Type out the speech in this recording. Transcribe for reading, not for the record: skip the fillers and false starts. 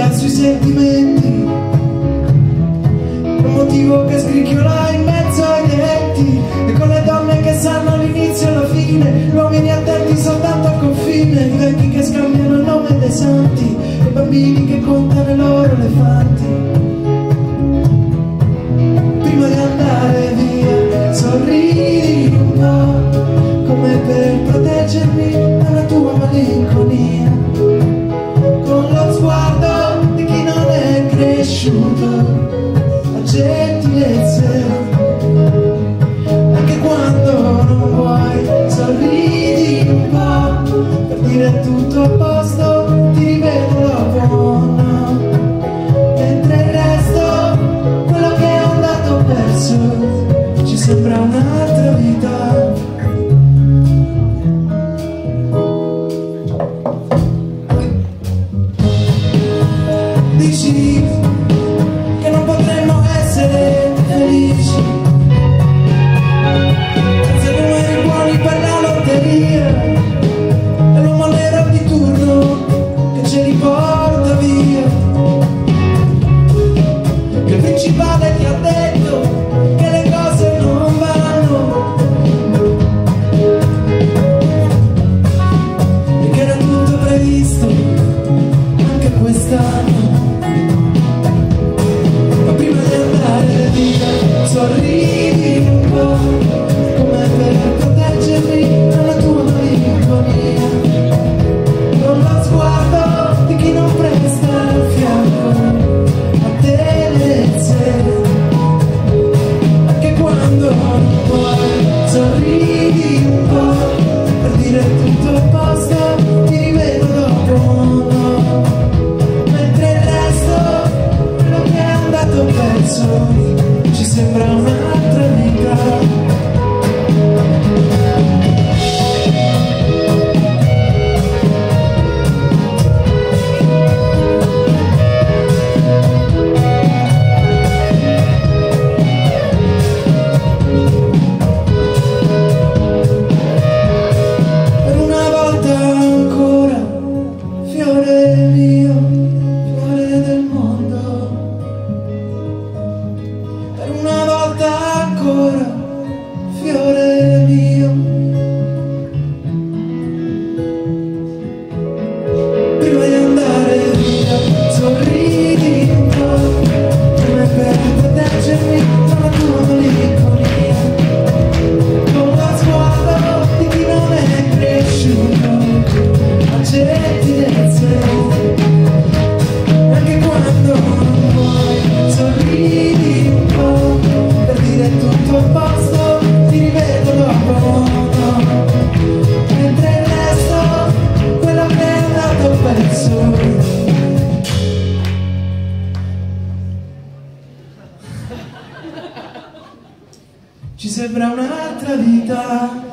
storia sui sentimenti, un motivo che scricchiola in mezzo ai denti, e con le donne che sanno l'inizio e la fine, gli uomini attenti soltanto al confine, i vecchi che scambiano il nome dei santi, i bambini che contano i loro elefanti. Prima di andare via sorridi un po', come per proteggermi dalla tua malinconia, con lo sguardo di chi non è cresciuto a gentilezze. Anche quando non vuoi sorridi un po', per dire tutto a posto, ti rivedo dopo, no? Mentre il resto, quello che ho andato perso, ci sembra un'altra vita. Dici che non potremmo essere felici, senza numeri buoni per la lotteria, è l'uomo nero di turno che ce li porta via, che il principale ti ha detto che le cose non vanno e che era tutto previsto anche quest'anno. Sorridi un po', come per proteggermi dalla tua malinconia, con lo sguardo di chi non presta il fianco a tenerezze. Anche quando non vuoi sorridi un po', per dire tutto a posto, ti rivedo dopo, no? Mentre il resto, quello che è andato perso, ci sembra un'altra vita. Per una volta ancora, fiore mio, fiore del mondo. Per una volta ancora, fiore mio. Prima di andare via, sorridi un po', come per proteggermi dalla tua malinconia, con lo sguardo di chi non è cresciuto a gentilezze. Anche quando non vuoi sorridi un po', per dire tutto a posto, ti rivedo dopo, no? Mentre il resto, quello che è andato perso, ci sembra un'altra vita.